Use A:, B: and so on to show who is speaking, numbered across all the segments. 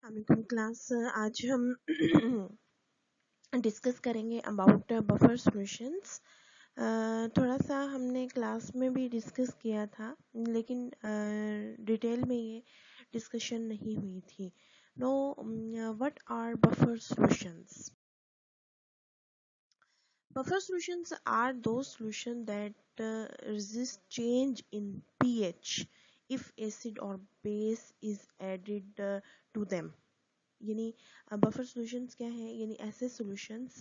A: अस्सलामुअलैकुम क्लास। आज हम डिस्कस करेंगे अबाउट बफर सॉल्यूशंस। थोड़ा सा हमने क्लास में भी डिस्कस किया था, लेकिन डिटेल में ये डिस्कशन नहीं हुई थी। No, what are buffer solutions? Buffer solutions are those solutions that resist change in pH if acid or base is added to them. यानी बफर सॉल्यूशंस क्या है? यानी ऐसे सॉल्यूशंस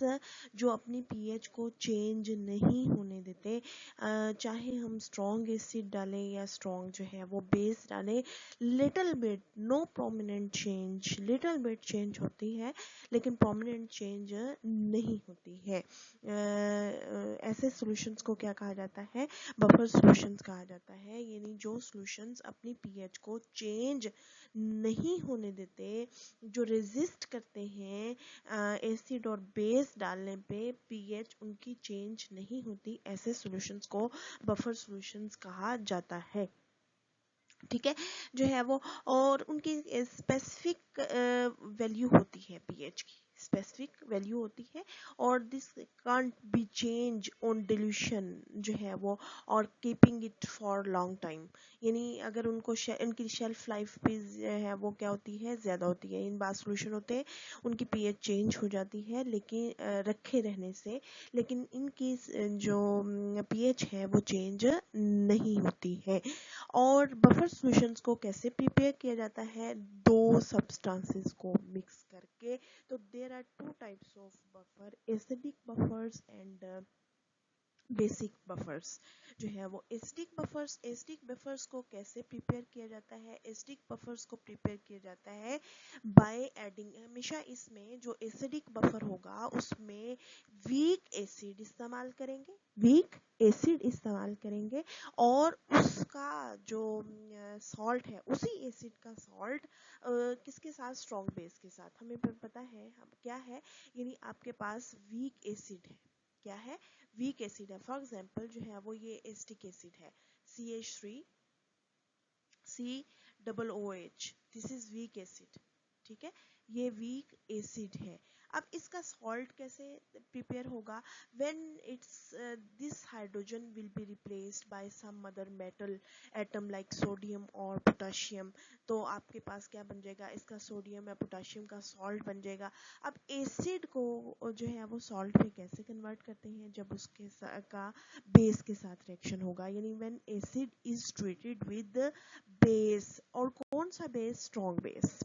A: जो अपनी पीएच को चेंज नहीं होने देते, चाहे हम स्ट्रॉन्ग एसिड डालें या स्ट्रॉन्ग जो है वो बेस डालें, little bit, no prominent change, little bit change होती है लेकिन प्रोमिनेंट चेंज नहीं होती है। ऐसे सॉल्यूशंस को क्या कहा जाता है? बफर सॉल्यूशंस कहा जाता है। यानी जो सॉल्यूशंस अपनी पीएच को चेंज नहीं होने देते, जो रेजिस्ट करते हैं एसिड और बेस डालने पे, पीएच उनकी चेंज नहीं होती, ऐसे सॉल्यूशंस को बफर सॉल्यूशंस कहा जाता है। ठीक है, जो है वो, और उनकी स्पेसिफिक वैल्यू होती है, पीएच की स्पेसिफिक वैल्यू होती है, और this can't be change on dilution जो है वो, और keeping it for long time. यानी अगर उनको उनकी शेल्फ लाइफ भी है वो क्या होती है? ज़्यादा होती है। इन बार सोल्यूशन होते हैं उनकी पीएच चेंज हो जाती है लेकिन रखे रहने से, लेकिन इनकी जो पीएच है वो चेंज नहीं होती है। और बफर सॉल्यूशंस को कैसे प्रिपेयर किया जाता है? दो सब्सटेंसेस को मिक्स करके। तो there are two types of buffer, acidic buffers and basic buffers. जो है वो एसिडिक बफर्स को कैसे प्रिपेयर किया जाता है? एसिडिक बफर्स को प्रिपेयर किया जाता है बाय एडिंग, हमेशा इसमें जो एसिडिक बफर होगा उसमें वीक एसिड इस्तेमाल करेंगे, वीक एसिड इस्तेमाल करेंगे, और उसका जो सॉल्ट है, उसी एसिड का सॉल्ट किसके साथ? स्ट्रॉन्ग बेस के साथ। हमें पता है क्या है, यानी आपके पास वीक एसिड है, क्या है? वीक एसिड है। फॉर एग्जांपल जो है वो ये एसिटिक एसिड है, CH3 COOH, this is weak acid. ठीक है, ये वीक एसिड है। अब इसका सॉल्ट कैसे प्रिपेयर होगा? When it's this hydrogen will be replaced by some other metal atom like sodium और पोटाशियम। तो आपके पास क्या बन जाएगा? इसका सोडियम या पोटाशियम का सॉल्ट बन जाएगा। अब एसिड को जो है वो सॉल्ट में कैसे कन्वर्ट करते हैं? जब उसके का बेस के साथ रिएक्शन होगा, यानी when acid is treated with base. और कौन सा बेस? Strong base.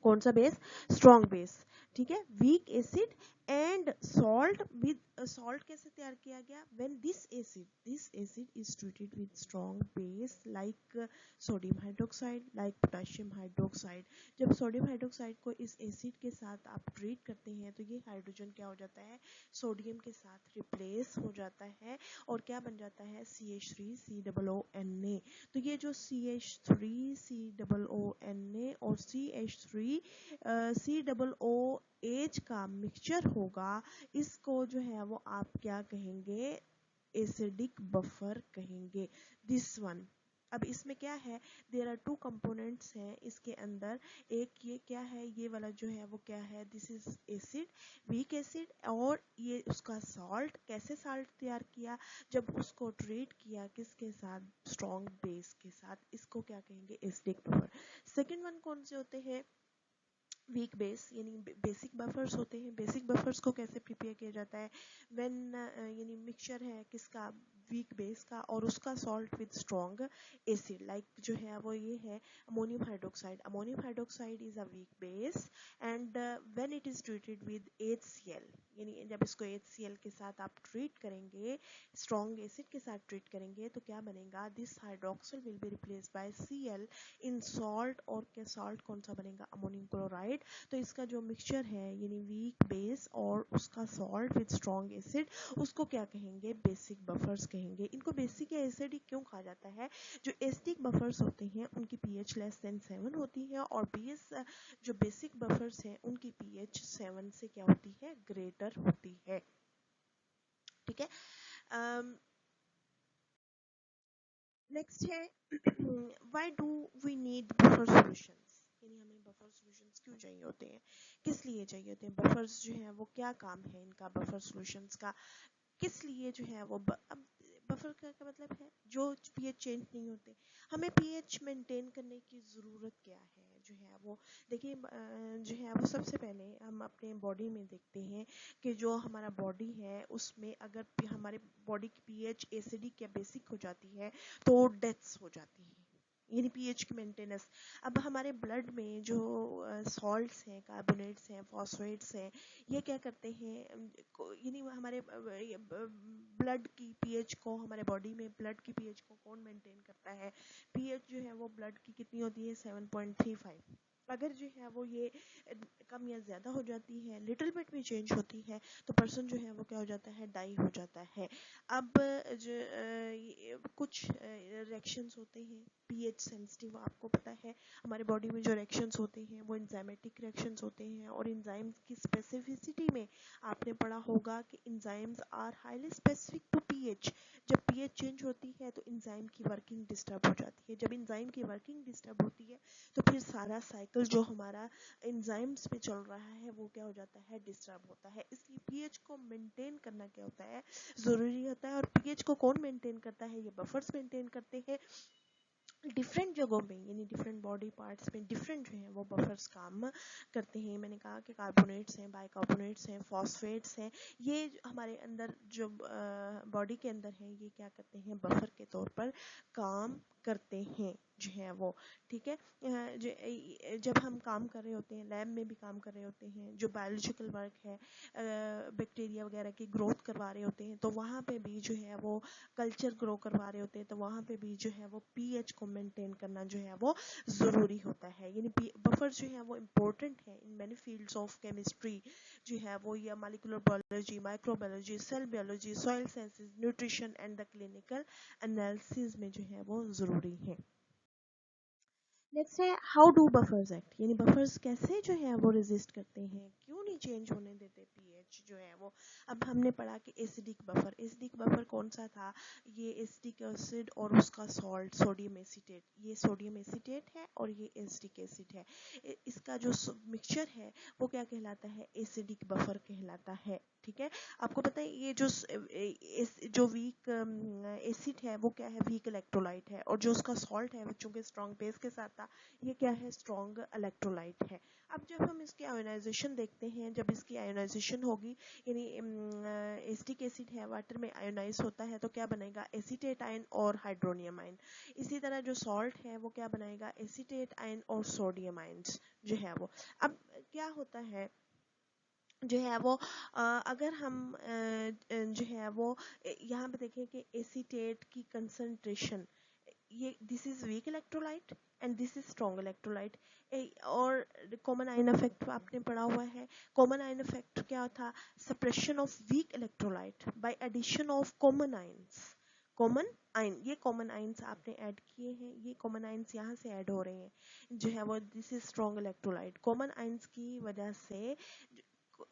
A: कौन सा बेस? Strong base. ठीक है, weak acid and salt with, salt कैसे तैयार किया गया? When this acid is treated with strong base like sodium hydroxide, like potassium hydroxide. जब सोडियम हाइड्रोक्साइड को इस एसिड के साथ आप ट्रीट करते हैं तो ये हाइड्रोजन क्या हो जाता है? सोडियम के साथ रिप्लेस हो जाता है, और क्या बन जाता है? CH3 COONA। तो ये जो CH3 COONA और CH3 COOH का मिक्सचर होगा, इसको जो है वो आप क्या कहेंगे? एसिडिक बफर कहेंगे, दिस वन। अब इसमें क्या है? देयर आर टू कंपोनेंट्स हैं इसके अंदर। एक ये क्या है? ये वाला जो है वो क्या है? This is acid, weak acid, और ये उसका सॉल्ट। कैसे सॉल्ट तैयार किया? जब उसको ट्रीट किया किसके साथ? स्ट्रॉन्ग बेस के साथ। इसको क्या कहेंगे? Acidic buffer. सेकेंड वन कौन से होते हैं? वीक बेस, यानी बेसिक बफर्स होते हैं। बेसिक बफर्स को कैसे प्रिपेयर किया जाता है? व्हेन यानी मिक्सचर है किसका? वीक बेस का, और उसका salt with strong acid, like जो है वो ये है ammonium hydroxide. Ammonium hydroxide is a weak base and when it is treated with HCl, यानी जब इसको HCl के साथ आप ट्रीट करेंगे, स्ट्रॉन्ग एसिड के साथ ट्रीट करेंगे, तो क्या बनेगा? This hydroxyl will be replaced bye Cl in salt, और क्या सॉल्ट कौन सा बनेगा? Ammonium chloride. तो इसका जो मिक्सचर है यानी वीक बेस और उसका सॉल्ट विद स्ट्रॉन्ग एसिड, उसको क्या कहेंगे? बेसिक बफर्स कहेंगे। इनको बेसिक या एसिडिक क्यों कहा जाता है? जो एसिडिक बफर्स होते हैं उनकी पीएच लेस देन 7 होती है, और बेस जो बेसिक बफर्स हैं उनकी पीएच 7 से क्या होती है? ग्रेटर होती है। ठीक है, नेक्स्ट है why do we need buffer solutions. यानी बफर सॉल्यूशंस क्यों चाहिए होते हैं, किस लिए चाहिए होते हैं बफर्स जो है वो, क्या काम है इनका बफर सॉल्यूशंस का, किस लिए जो है वो अब बफर का मतलब है जो पीएच चेंज नहीं होते, हमें पीएच मेंटेन करने की ज़रूरत क्या है जो है वो। देखिए जो है वो सबसे पहले हम अपने बॉडी में देखते हैं कि जो हमारा बॉडी है उसमें अगर हमारे बॉडी की पीएच एसिडिक या बेसिक हो जाती है तो डेथ्स हो जाती है, यानी पीएच की मेंटेनेंस। अब हमारे ब्लड में जो सॉल्ट्स हैं, कार्बोनेट्स हैं, फॉस्फेट्स हैं, ये क्या करते हैं यानी हमारे ब्लड की पीएच को, हमारे बॉडी में ब्लड की पीएच को कौन मेंटेन करता है, पीएच जो है वो ब्लड की कितनी होती है 7.35। अगर जो है वो ये कम या ज़्यादा हो जाती है, लिटिल बिट भी चेंज होती है, तो पर्सन जो है वो क्या हो जाता है, डाई हो जाता है। अब जो कुछ रिएक्शंस होते हैं पीएच सेंसिटिव, आपको पता है हमारे बॉडी में जो रिएक्शंस होते हैं वो एंजाइमेटिक रिएक्शंस होते हैं, और एंजाइम्स की स्पेसिफिसिटी में आपने पढ़ा होगा कि enzymes are highly specific to pH. जब पीएच चेंज होती है तो एंजाइम की वर्किंग डिस्टर्ब हो जाती है, जब एंजाइम की वर्किंग डिस्टर्ब होती है तो फिर सारा साइकिल जो हमारा एंजाइम्स पे चल रहा है वो क्या हो जाता है, डिस्टर्ब होता है। इसलिए पीएच को मेंटेन करना क्या होता है, ज़रूरी होता है। और पीएच को कौन मेंटेन करता है, ये बफर्स मेंटेन करते हैं डिफरेंट जगहों में, यानी डिफरेंट बॉडी पार्ट्स में डिफरेंट जो है वो बफर्स काम करते हैं। मैंने कहा कि कार्बोनेट्स हैं, बाइकार्बोनेट्स हैं, फॉस्फेट्स हैं, ये हमारे अंदर जो बॉडी के अंदर हैं ये क्या करते हैं, बफर के तौर पर काम करते हैं जो है वो। ठीक है, जब हम काम कर रहे होते हैं, लैब में भी काम कर रहे होते हैं, जो बायोलॉजिकल वर्क है, बैक्टीरिया वगैरह की ग्रोथ करवा रहे होते हैं, तो वहाँ पे भी जो है वो कल्चर ग्रो करवा रहे होते हैं, तो वहाँ पे भी जो है वो पीएच को मेंटेन करना जो है वो ज़रूरी होता है। यानी बफर जो है वो इम्पोर्टेंट है in many fields of chemistry जो है वो, या molecular biology, microbiology, cell biology, soil sciences, nutrition and the clinical analysis में जो है वो ज़रूरी है। नेक्स्ट है हाउ डू बफर्स एक्ट, यानी बफर्स कैसे जो है वो रेजिस्ट करते हैं, क्यों नहीं चेंज होने देते पीएच जो है वो। अब हमने पढ़ा कि एसिडिक बफर, एसिडिक बफर कौन सा था, ये एसिडिक एसिड और उसका सॉल्ट सोडियम एसीटेट, ये सोडियम एसीटेट है और ये एसिडिक एसिड है, इसका जो मिक्सचर है वो क्या कहलाता है, एसिडिक बफर कहलाता है। ठीक है, आपको पता है ये जो वीक एसिड है वो क्या है, वीक इलेक्ट्रोलाइट है, और जो उसका सॉल्ट है वो चूंकि स्ट्रॉन्ग बेस के साथ था, ये क्या है, स्ट्रॉन्ग इलेक्ट्रोलाइट है। अब जब हम इसकी आयोनाइजेशन देखते हैं, जब इसकी आयोनाइजेशन होगी, यानी एसिटिक एसिड है वाटर में आयोनाइज होता है तो क्या बनेगा, एसीटेट आयन और हाइड्रोनियम आयन। इसी तरह जो सॉल्ट है वो क्या बनाएगा, एसीटेट आयन और सोडियम आयन्स जो है वो। अब क्या होता है जो है वो अगर हम जो है वो यहाँ पे देखें कि एसीटेट की कंसंट्रेशन, ये this is weak electrolyte and this is strong electrolyte. और कॉमन आयन इफेक्ट आपने पढ़ा हुआ है, कॉमन आयन इफेक्ट क्या था, suppression of weak electrolyte by addition of common ions. Common ion, ये कॉमन आयंस आपने ऐड किए हैं, ये कॉमन आयंस यहाँ से ऐड हो रहे हैं जो है वो, this is strong electrolyte. Common ions की वजह से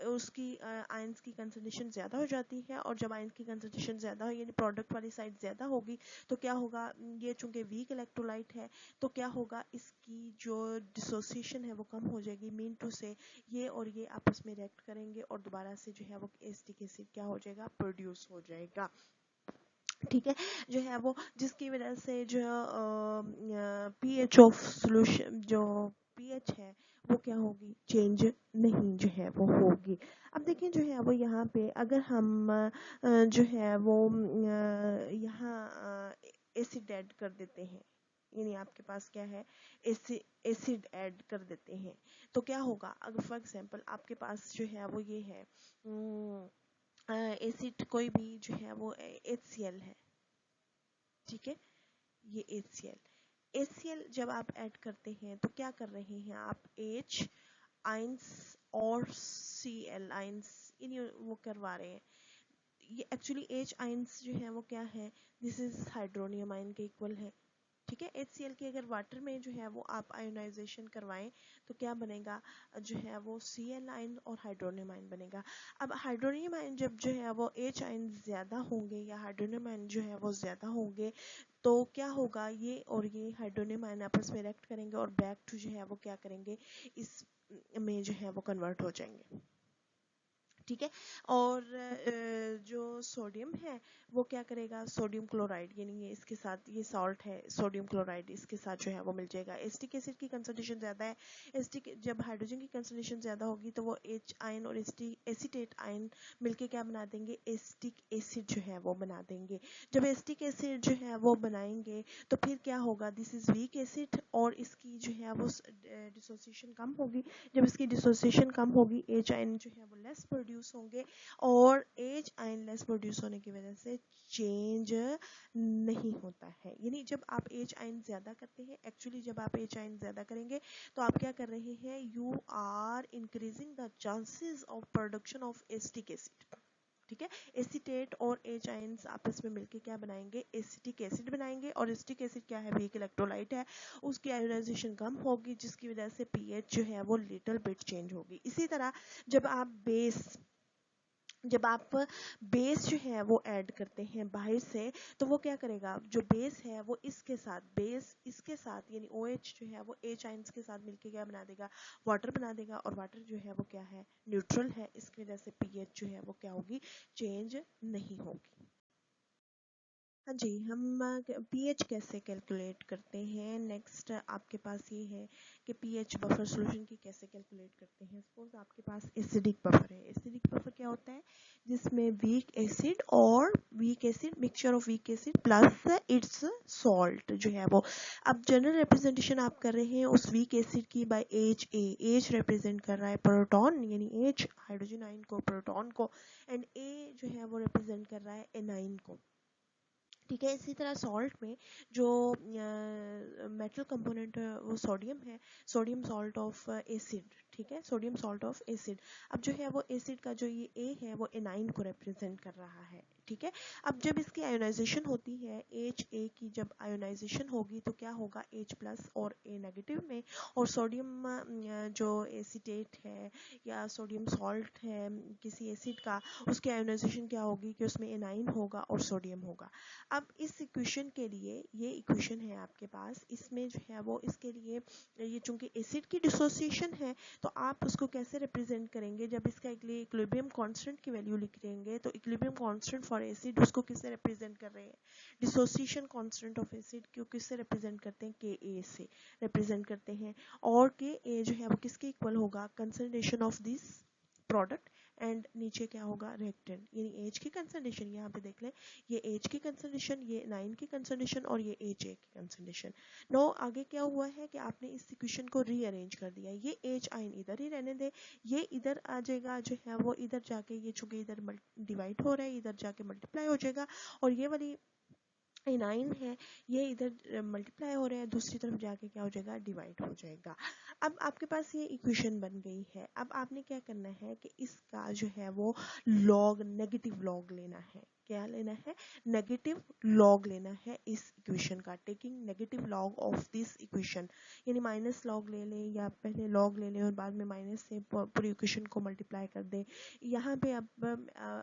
A: उसकी आयंस की कंसंट्रेशन ज़्यादा हो जाती है, और जब आयंस की कंसंट्रेशन ज़्यादा हो यानी प्रोडक्ट वाली साइड ज़्यादा होगी तो क्या होगा, ये चूंकि वीक इलेक्ट्रोलाइट है तो क्या होगा, इसकी जो डिसोसिएशन है वो कम हो जाएगी, मीन टू से ये और ये आपस में रिएक्ट करेंगे और दोबारा से जो है वो एसिटिक एसिड क्या हो जाएगा, प्रोड्यूस हो जाएगा। ठीक है, जो है वो जिसकी वजह से जो पीएच ऑफ सॉल्यूशन, जो पीएच है वो क्या होगी, चेंज नहीं जो है वो होगी। अब देखिए जो है वो यहाँ पे अगर हम जो है वो यहाँ एसिड ऐड कर देते हैं, यानी आपके पास क्या है, एसिड ऐड कर देते हैं तो क्या होगा, अगर फॉर एग्जांपल आपके पास जो है वो ये है एसिड कोई भी जो है वो HCl है, ठीक है, ये HCl जब आप ऐड करते हैं तो क्या कर रहे हैं आप, H आइंस और Cl आइंस इन वो करवा रहे हैं। ये एक्चुअली H आइंस जो है वो क्या है, दिस इज हाइड्रोनियम आयन के इक्वल है, ठीक है। HCl की अगर वाटर में जो है वो आप आयोनाइजेशन करवाएं तो क्या बनेगा, जो है वो Cl आयन और हाइड्रोनियम आयन बनेगा। अब हाइड्रोनियम आयन जब जो है वो H आयन ज़्यादा होंगे या हाइड्रोनियम आयन जो है वो ज़्यादा होंगे तो क्या होगा, ये और ये हाइड्रोनियम आयन आपस में रिएक्ट करेंगे और बैक टू जो है वो क्या करेंगे, इस में जो है वो कन्वर्ट हो जाएंगे। ठीक है। और जो सोडियम है वो क्या करेगा, सोडियम क्लोराइड यानी ये इसके साथ, ये सॉल्ट है सोडियम क्लोराइड, इसके साथ जो है वो मिल जाएगा। एसिटिक एसिड की कंसंट्रेशन ज़्यादा है, एसिटिक जब हाइड्रोजन की कंसंट्रेशन ज़्यादा होगी तो वो H आयन और एसिटेट आयन मिलके क्या बना देंगे, एसिटिक एसिड जो है वो बना देंगे। जब एसिटिक एसिड जो है वो बनाएंगे तो फिर क्या होगा, दिस इज वीक एसिड और इसकी जो है वो डिसोसिएशन कम होगी। जब इसकी डिसोसिएशन कम होगी H आयन जो है वो लेस प्रोड्यूस होंगे और H आयन लेस प्रोड्यूस होने की वजह से चेंज नहीं होता है। यानी जब आप H आयन ज्यादा करते हैं, एक्चुअली जब आप H आयन ज्यादा करेंगे तो आप क्या कर रहे हैं, you are increasing the chances of production of acetic acid. ठीक है। एसिटेट और H आयंस आपस में मिलके क्या बनाएंगे, एसिटिक एसिड बनाएंगे और एसिटिक एसिड क्या है, वीक इलेक्ट्रोलाइट है, उसकी आयोनाइजेशन कम होगी जिसकी वजह से पीएच जो है वो लिटिल बिट चेंज होगी। इसी तरह जब आप बेस जो है वो ऐड करते हैं बाहर से तो वो क्या करेगा, जो बेस है वो इसके साथ, बेस इसके साथ यानी OH जो है वो H आयंस के साथ मिलके क्या बना देगा, वाटर बना देगा और वाटर जो है वो क्या है, न्यूट्रल है, इसकी वजह से पीएच जो है वो क्या होगी, चेंज नहीं होगी। हाँ जी, हम पीएच कैसे कैलकुलेट करते हैं, नेक्स्ट आपके पास ये है कि पीएच बफर सॉल्यूशन की कैसे कैलकुलेट करते हैं। सपोज आपके पास एसिडिक बफर है। एसिडिक बफर क्या होता है, जिसमें वीक एसिड और weak acid, mixture of weak acid plus it's salt जो है वो। अब जनरल रिप्रेजेंटेशन आप कर रहे हैं उस वीक एसिड की by H A. H represent कर रहा है प्रोटॉन यानी एच हाइड्रोजन आयन को, प्रोटॉन को, एंड ए जो है वो रिप्रेजेंट कर रहा है एनाइन को। ठीक है। इसी तरह सॉल्ट में जो मेटल कंपोनेंट वो सोडियम है, सोडियम सॉल्ट ऑफ एसिड। ठीक है, सोडियम सॉल्ट ऑफ एसिड। अब जो है वो एसिड का जो ये ए है वो एनाइन को रिप्रेजेंट कर रहा है। ठीक है। अब जब इसकी आयोनाइजेशन होती है, एच ए की जब आयोनाइजेशन होगी तो क्या होगा, H प्लस और ए नेगेटिव में, और सोडियम जो एसिटेट है या सोडियम सॉल्ट है किसी एसिड का, उसकी आयोनाइजेशन क्या होगी कि उसमें एनाइन होगा और सोडियम होगा। अब इस इक्वेशन के लिए, ये इक्वेशन है आपके पास, इसमें जो है वो इसके लिए ये चूंकि एसिड की डिसोसिएशन है तो आप उसको कैसे रिप्रेजेंट करेंगे, जब इसका इक्विलिब्रियम कांस्टेंट की वैल्यू लिख लेंगे तो इक्विलिब्रियम कांस्टेंट फॉर एसिड उसको किससे रिप्रेजेंट कर रहे हैं, डिसोसिएशन कांस्टेंट ऑफ एसिड को किससे रिप्रेजेंट करते हैं, Ka से रिप्रेजेंट करते हैं। और Ka जो है वो किसके इक्वल होगा, concentration of this product, and नीचे क्या होगा, रिएक्टेंट यानी H की कंसंट्रेशन। यहाँ पे देख लें, ये H की कंसंट्रेशन, ये 9 की कंसंट्रेशन और ये HA की कंसंट्रेशन। नो आगे क्या हुआ है कि आपने इस इक्वेशन को रीअरेंज कर दिया, ये H आयन इधर ही रहने दे, ये इधर आ जाएगा जो है वो, इधर जाके ये चूंकि इधर डिवाइड हो रहा है इधर जाके मल्टीप्लाई हो जाएगा, और ये वाली एनाइन है ये इधर मल्टीप्लाई हो रहा है, दूसरी तरफ जाके क्या हो जाएगा, डिवाइड हो जाएगा। अब आपके पास ये इक्वेशन बन गई है। अब आपने क्या करना है कि इसका जो है वो लॉग, नेगेटिव लॉग लेना है। क्या लेना है, नेगेटिव लॉग लेना है इस इक्वेशन का, taking negative log of this equation, यानी माइनस लॉग ले लें या पहले लॉग ले लें और बाद में माइनस से पूरी इक्वेशन को मल्टीप्लाई कर दें। यहाँ पे अब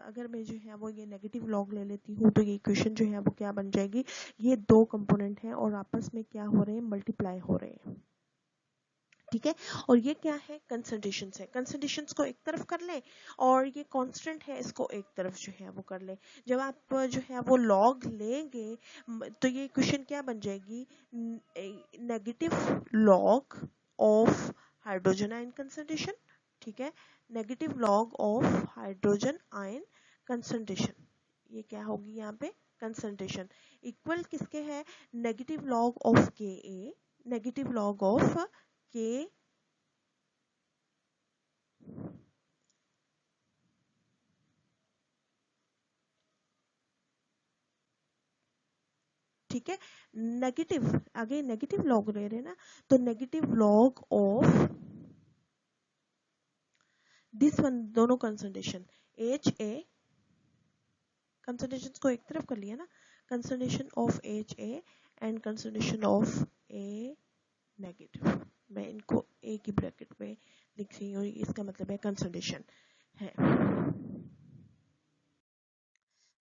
A: अगर मैं जो है वो ये नेगेटिव लॉग ले लेती हूँ तो ये इक्वेशन जो है वो क्या बन जाएगी, ये दो कंपोनेंट हैं और आपस में क्या हो रहे हैं, मल्टीप्लाई हो रहे हैं। ठीक है। और ये क्या है, कंसंट्रेशन है, कंसंट्रेशन को एक तरफ कर लें और ये कांस्टेंट है इसको एक तरफ जो है वो कर लें। जब आप जो है वो लॉग लेंगे तो ये इक्वेशन क्या बन जाएगी, negative log of hydrogen ion concentration. ठीक है, negative log of hydrogen ion concentration, ये क्या होगी यहाँ पे, कंसंट्रेशन इक्वल किसके है, negative log of Ka, negative log of K ठीक है, नेगेटिव, आगे नेगेटिव लॉग ले रहे हैं ना, तो negative log of this one, दोनों कंसंट्रेशन HA, कंसंट्रेशन को एक तरफ कर लिया ना, concentration of HA and concentration of A negative. मैं इनको एक ही ब्रैकेट में लिख रही हूँ, इसका मतलब है कंसंट्रेशन है।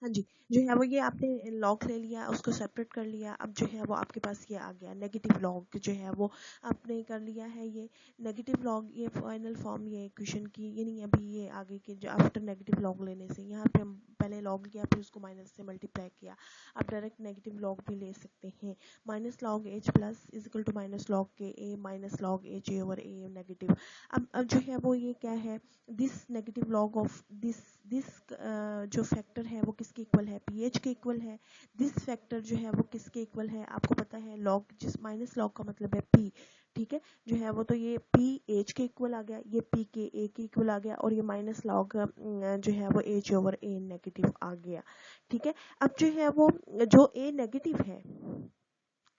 A: हाँ जी, जो है वो ये आपने लॉग ले लिया, उसको सेपरेट कर लिया। अब जो है वो आपके पास ये आ गया नेगेटिव लॉग, जो है वो आपने कर लिया है। ये नेगेटिव लॉग, ये फाइनल फॉर्म ये इक्वेशन की, ये नहीं अभी ये आगे के जो आफ्टर नेगेटिव लॉग लेने से, यहाँ पे हम पहले लॉग लिया फिर उसको माइनस से मल्टीप्लाई किया। आप डायरेक्ट नेगेटिव लॉग भी ले सकते हैं। Minus log H plus is equal to minus log K A minus log H A over A negative. अब जो है वो ये क्या है, this negative log of this जो फैक्टर है वो किसके इक्वल है, पीएच के इक्वल है। दिस फैक्टर जो है वो किसके इक्वल है, आपको पता है लॉग, जिस माइनस लॉग का मतलब है पी, ठीक है, जो है वो तो ये पी एच के इक्वल आ गया, ये पी के ए के इक्वल आ गया, और ये माइनस लॉग जो है वो एच ओवर ए नेगेटिव आ गया, ठीक है। अब जो है वो जो ए नेगेटिव है,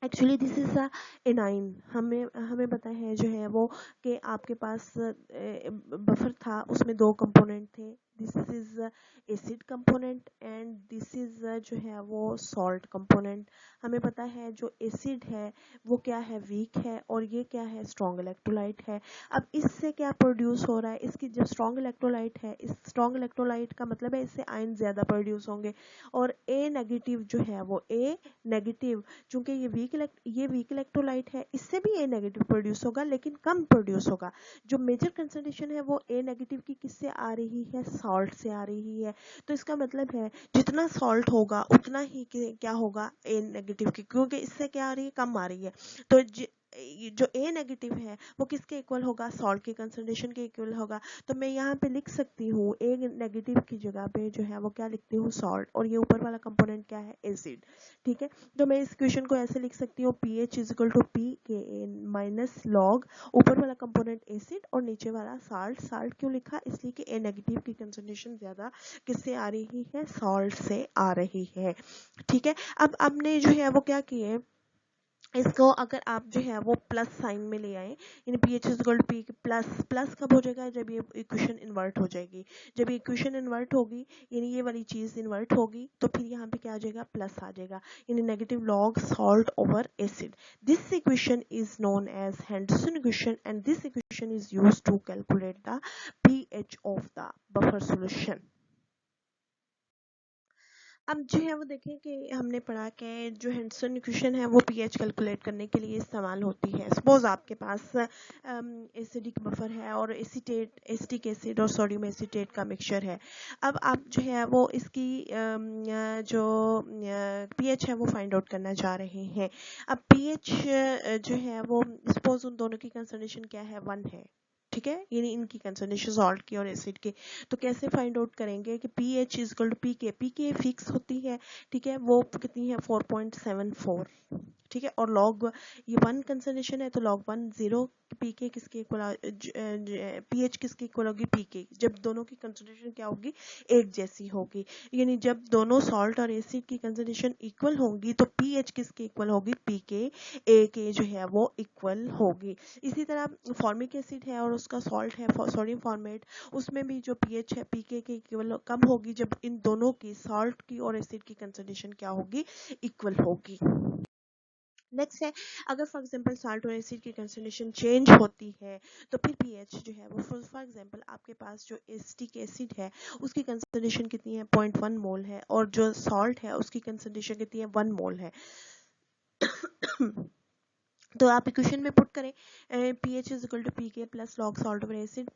A: actually this is a A9, हमें हमें पता है जो है वो कि आपके पास बफर था, उसमें दो कंपोनेंट थे। This is acid component and this is जो है वो सॉल्ट कंपोनेंट। हमें पता है जो एसिड है वो क्या है, वीक है, और ये क्या है, स्ट्रॉन्ग इलेक्ट्रोलाइट है। अब इससे क्या प्रोड्यूस हो रहा है, इसकी जो स्ट्रॉन्ग इलेक्ट्रोलाइट है, इस स्ट्रॉन्ग इलेक्ट्रोलाइट का मतलब है इससे आयन ज्यादा प्रोड्यूस होंगे, और ए नेगेटिव जो है वो ए नेगेटिव, चूंकि ये वीक इलेक्ट्रोलाइट है, इससे भी ए नेगेटिव प्रोड्यूस होगा लेकिन कम प्रोड्यूस होगा। जो मेजर कंसंट्रेशन है वो ए नेगेटिव की किससे आ रही है, सॉल्ट से आ रही है। तो इसका मतलब है जितना सॉल्ट होगा उतना ही क्या होगा, ए नेगेटिव की, क्योंकि इससे क्या आ रही है, कम आ रही है। तो जो ए नेगेटिव है वो किसके इक्वल होगा, सॉल्ट के कंसंट्रेशन के इक्वल होगा। तो मैं यहाँ पे लिख सकती हूँ ए नेगेटिव की जगह पे जो है वो क्या लिखती हूँ, सॉल्ट, और ये ऊपर वाला कंपोनेंट क्या है, एसिड, ठीक है। तो मैं इस क्वेश्चन को ऐसे लिख सकती हूँ, p H is equal to P K A minus log, ऊपर वाला कंपोनेंट एसिड और नीचे वाला साल्ट। साल्ट क्यों लिखा, इसलिए कि ए नेगेटिव की कंसंट्रेशन ज्यादा किससे आ रही है, सॉल्ट से आ रही है, ठीक है। अब आपने जो है वो क्या किए, इसको अगर आप जो है वो प्लस साइन में ले आए, यानी p H is equal to p plus, plus कब हो जाएगा, जब ये इक्वेशन इन्वर्ट हो जाएगी। जब ये इक्वेशन इन्वर्ट होगी, यानी ये वाली चीज इन्वर्ट होगी, तो फिर यहाँ पे क्या आ जाएगा, प्लस आ जाएगा, यानी negative log salt over acid. This equation is known as Henderson equation and this equation is used to calculate the pH of the buffer solution. अब जो है वो देखें कि हमने पढ़ा कि जो हेंडरसन इक्वेशन है वो पीएच कैलकुलेट करने के लिए इस्तेमाल होती है। सपोज आपके पास एसिडिक बफर है और एसीटेट, एसिटिक एसिड और सोडियम एसीटेट का मिक्सचर है। अब आप जो है वो इसकी जो पीएच है वो फाइंड आउट करना चाह रहे हैं। अब पीएच जो है वो सपोज उन दोनों की कंसंट्रेशन क्या है, 1 है, ठीक है, यानी इनकी कंसंट्रेशन सॉल्ट की और एसिड की। तो कैसे फाइंड आउट करेंगे कि p H is equal to P K, p K fix होती है, ठीक है, वो कितनी है 4.74, ठीक है, और लॉग ये 1 कंसंट्रेशन है तो लॉग 1 0, पी के किसके इक्वल, पी एच किसके इक्वल होगी, पी के, जब दोनों की कंसंट्रेशन क्या होगी, एक जैसी होगी, यानी जब दोनों सॉल्ट और एसिड की कंसंट्रेशन इक्वल होंगी तो पी एच किसके इक्वल होगी, पी के ए के जो है वो इक्वल होगी। इसी तरह फॉर्मिक एसिड है और उसका सॉल्ट है सोडियम फॉर्मेट, उसमें भी जो पीएच है पीके के इक्वल कम होगी जब इन दोनों की, सॉल्ट की और एसिड की कंसंट्रेशन क्या होगी, इक्वल होगी। नेक्स्ट है, अगर फॉर एग्जांपल सॉल्ट और एसिड की कंसंट्रेशन चेंज होती है तो फिर पीएच जो है वो, फॉर एग्जांपल आपके पास जो एसिटिक एसिड है उसकी कंसंट्रेशन कितनी है, 0.1 मोल है, और जो सॉल्ट है उसकी कंसंट्रेशन कितनी है, 1 मोल है। तो आप इक्वेशन में पुट करें, P H is equal to P K plus log salt over acid,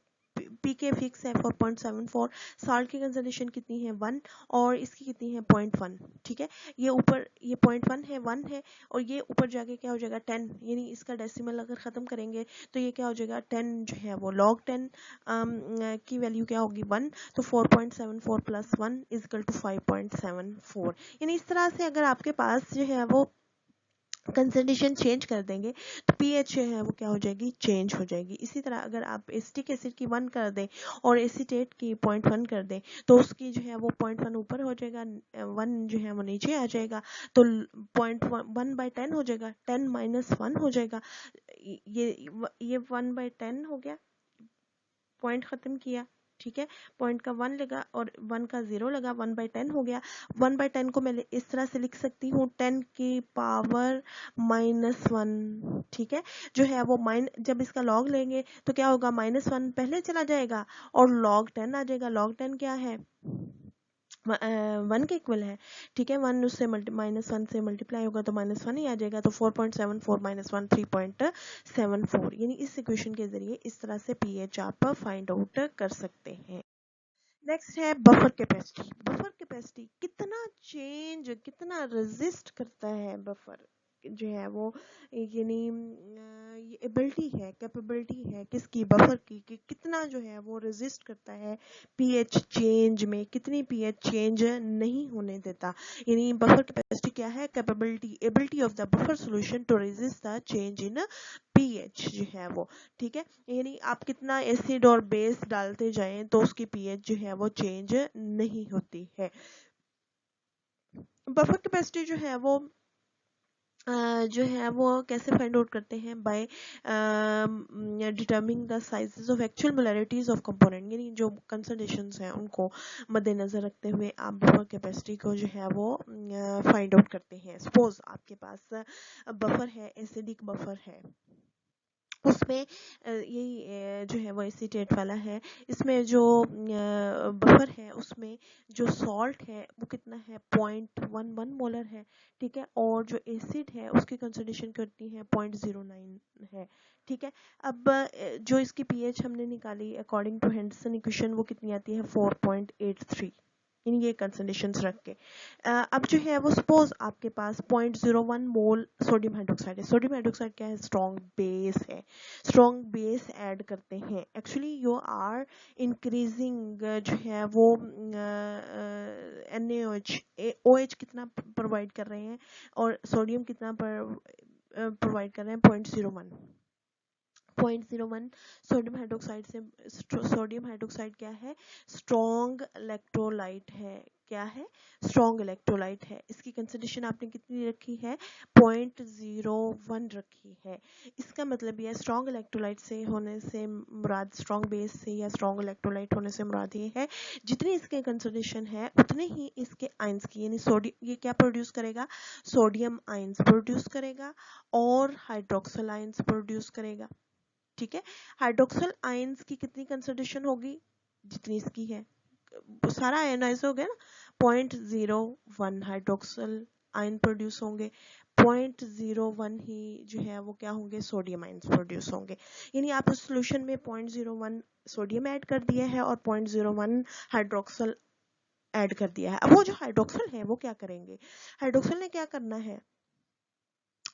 A: P K fix है 4.74, सॉल्ट की कंसंट्रेशन कितनी है 1 और इसकी कितनी है 0.1, ठीक है, ये ऊपर ये 0.1 है 1 है और ये ऊपर जाके क्या हो जाएगा 10, यानी इसका डेसिमल अगर खत्म करेंगे तो ये क्या हो जाएगा 10 जो है वो लॉग 10 की वैल्यू क्या होगी 1, तो 4.74 प्लस 1 इज इक्वल टू 5.74, यानी इस तरह से अगर आपके पास जो है वो कंसंट्रेशन चेंज कर देंगे तो पीएच जो है वो क्या हो जाएगी, चेंज हो जाएगी। इसी तरह अगर आप एसिटिक एसिड की 1 कर दें और एसीटेट की 0.1 कर दें तो उसकी जो है वो 0.1 ऊपर हो जाएगा, 1 जो है वो नीचे आ जाएगा, तो 0.1/10 हो जाएगा, 10 माइनस 1 हो जाएगा, ये 1/10 हो गया, पॉइंट खत्म किया, ठीक है, पॉइंट का 1 लगा और 1 का 0 लगा, 1/10 हो गया। 1/10 को मैं इस तरह से लिख सकती हूँ 10 की पावर -1। ठीक है, जो है वो जब इसका लॉग लेंगे तो क्या होगा, -1 पहले चला जाएगा और log 10 आ जाएगा। log 10 क्या है, 1 के इक्वल है। ठीक है, 1 उससे -1 से मल्टीप्लाई होगा तो -1 ही आ जाएगा। तो 4.74 -1 3.74, यानी इस इक्वेशन के जरिए इस तरह से पीएच आप फाइंड आउट कर सकते हैं। नेक्स्ट है बफर कैपेसिटी। बफर कैपेसिटी कितना चेंज, कितना रेजिस्ट करता है बफर, जो है वो यानी ये एबिलिटी है, कैपेबिलिटी है किसकी, बफर की, कि कितना जो है वो रेजिस्ट करता है पीएच चेंज में, कितनी पीएच चेंज नहीं होने देता। यानी बफर कैपेसिटी क्या है, capability, ability of the buffer solution to resist the change in pH जो है वो। ठीक है, यानी आप कितना एसिड और बेस डालते जाएं तो उसकी पीएच जो है वो चेंज नहीं होती है। बफर कैपेसिटी जो है वो कैसे फाइंड आउट करते हैं, by determining the sizes of actual molarities of component, यानी जो कंसंट्रेशंस हैं उनको मद्देनजर रखते हुए आप बफर कैपेसिटी को जो है वो फाइंड आउट करते हैं। सपोज आपके पास बफर है, एसिडिक बफर है, उसमें यही जो है वो एसीटेट वाला है, इसमें जो बफर है उसमें जो सॉल्ट है वो कितना है, 0.11 मोलर है। ठीक है, और जो एसिड है उसकी कंसंट्रेशन कितनी है, 0.09 है। ठीक है, अब जो इसकी पीएच हमने निकाली अकॉर्डिंग टू हेंडरसन इक्वेशन वो कितनी आती है, 4.83, इन ये कंसंट्रेशंस रख के। अब जो है वो सपोज आपके पास 0.01 मोल सोडियम हाइड्रोक्साइड है। सोडियम हाइड्रोक्साइड क्या है, स्ट्रॉन्ग बेस है, स्ट्रॉन्ग बेस ऐड करते हैं। एक्चुअली यू आर इंक्रीजिंग जो है वो NaOH, OH कितना प्रोवाइड कर रहे हैं और सोडियम कितना प्रोवाइड कर रहे हैं, 0.01। 0.01 सोडियम हाइड्रोक्साइड से, सोडियम हाइड्रोक्साइड क्या है, स्ट्रॉन्ग इलेक्ट्रोलाइट है। क्या है, स्ट्रॉन्ग इलेक्ट्रोलाइट है। इसकी कंसंट्रेशन आपने कितनी रखी है, 0.01 रखी है। इसका मतलब यह स्ट्रॉन्ग इलेक्ट्रोलाइट से होने से मुराद, स्ट्रॉन्ग बेस से या स्ट्रॉन्ग इलेक्ट्रोलाइट होने से मुराद ये है जितनी इसके कंसंट्रेशन है उतने ही इसके आयंस की, यानी सोडियम, ये क्या प्रोड्यूस करेगा, सोडियम आयंस प्रोड्यूस करेगा और हाइड्रोक्सिल आयंस प्रोड्यूस करेगा। ठीक है, हाइड्रोक्सिल आयंस की कितनी कंसंट्रेशन होगी, जितनी इसकी है, सारा आयनाइज हो गया ना, 0.01 हाइड्रोक्सिल आयन प्रोड्यूस होंगे, 0.01 ही जो है वो क्या होंगे, सोडियम आयंस प्रोड्यूस होंगे। यानी आप उस सोल्यूशन में 0.01 सोडियम ऐड कर दिया है और 0.01 हाइड्रोक्सिल ऐड कर दिया है। अब वो जो हाइड्रोक्सिल है वो क्या करेंगे, हाइड्रोक्सिल ने क्या करना है,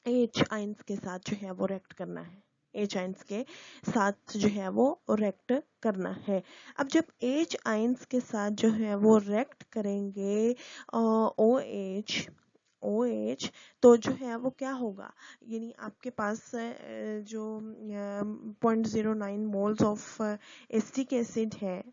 A: H आयंस के साथ जो है वो रिएक्ट करना है, H आयंस के साथ जो है वो रिएक्ट करना है। अब जब H आयंस के साथ जो है वो रिएक्ट करेंगे OH, तो जो है वो क्या होगा, यानी आपके पास जो 0.09 मोल्स ऑफ एसिटिक एसिड है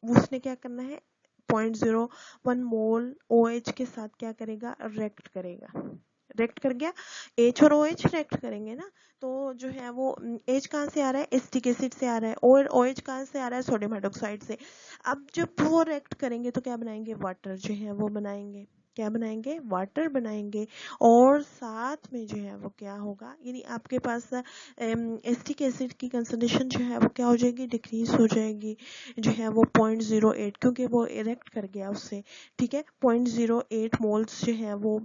A: उसने क्या करना है, 0.01 मोल OH के साथ क्या करेगा, रिएक्ट करेगा। रिएक्ट कर गया, H और OH रिएक्ट करेंगे ना, तो जो है वो H कहाँ से आ रहा है, एसिटिक एसिड से आ रहा है, और OH कहाँ से आ रहा है, सोडियम हाइड्रोक्साइड से। अब जब वो रिएक्ट करेंगे तो क्या बनाएंगे, वाटर जो है वो बनाएंगे, क्या बनाएंगे, वाटर बनाएंगे। और साथ में जो है वो क्या होगा, यानी आपके पास एसिटिक एसिड की कंसंट्रेशन जो है वो क्या हो जाएगी, डिक्रीज हो जाएगी, जो है वो 0.08, क्योंकि वो इरेक्ट कर गया उससे। ठीक है, 0.08 मोल्स जो है वो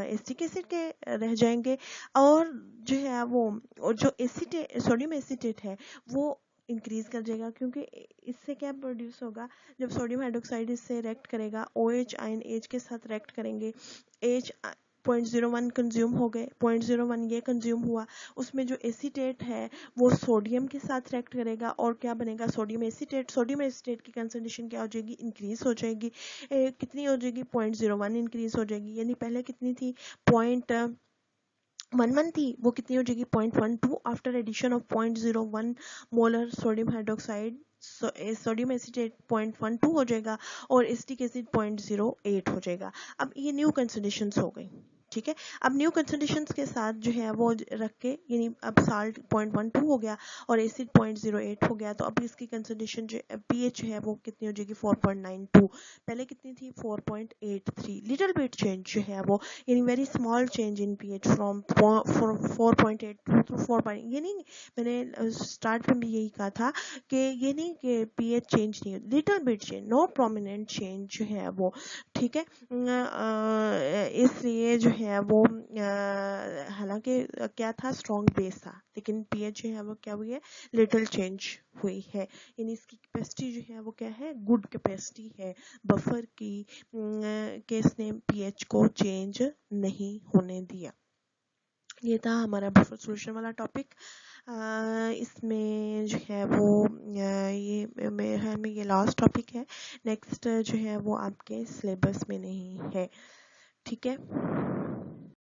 A: एसिटिक एसिड के रह जाएंगे, और जो है वो, और जो एसिटेट, सोडियम एसिटेट है वो इंक्रीज कर जाएगा, क्योंकि इससे क्या प्रोड्यूस होगा, जब सोडियम हाइड्रोक्साइड इससे रिएक्ट करेगा, OH आयन H के साथ रिएक्ट करेंगे, H 0.01 कंज्यूम हो गए, 0.01 ये कंज्यूम हुआ, उसमें जो एसीटेट है वो सोडियम के साथ रिएक्ट करेगा और क्या बनेगा, सोडियम एसीटेट। सोडियम एसीटेट की कंसंट्रेशन क्या हो जाएगी, इंक्रीज हो जाएगी। कितनी हो जाएगी, 0.01 इंक्रीज हो जाएगी, यानी पहले कितनी थी, 0.11 थी, वो कितनी हो जाएगी, 0.12 after addition of 0.01 molar sodium hydroxide, sodium acetate 0.12 हो जाएगा और एसिटिक एसिड 0.08 हो जाएगा। अब ये न्यू कंसंट्रेशंस हो गई। ठीक है। अब न्यू कंसंट्रेशंस के साथ जो है वो रख के, यानी अब साल्ट 0.12 हो गया और एसिड 0.08 हो गया, तो अब इसकी कंसंट्रेशन जो पीएच है वो कितनी हो जाएगी 4.92। पहले कितनी थी 4.83। लिटिल बिट चेंज जो है वो, यानी very small change in pH from 4.82 to 4. ये नहीं, मैंने स्टार्ट में भी यही कहा था कि ये नहीं कि पीएच चेंज नहीं, little bit change, no prominent change जो है वो, ठीक है। इसलिए जो है वो हालांकि क्या था, स्ट्रॉन्ग बेस था, लेकिन पीएच जो है वो क्या हुई है, लिटिल चेंज हुई है, यानी इसकी कैपेसिटी जो है वो क्या है, गुड कैपेसिटी है बफर की, कि इसने पीएच को चेंज नहीं होने दिया। ये था हमारा बफर सॉल्यूशन वाला टॉपिक। इसमें जो है वो ये मेरे ख्याल में ये लास्ट टॉपिक है। नेक्स्ट जो है वो आपके सिलेबस में नहीं है, ठीक है।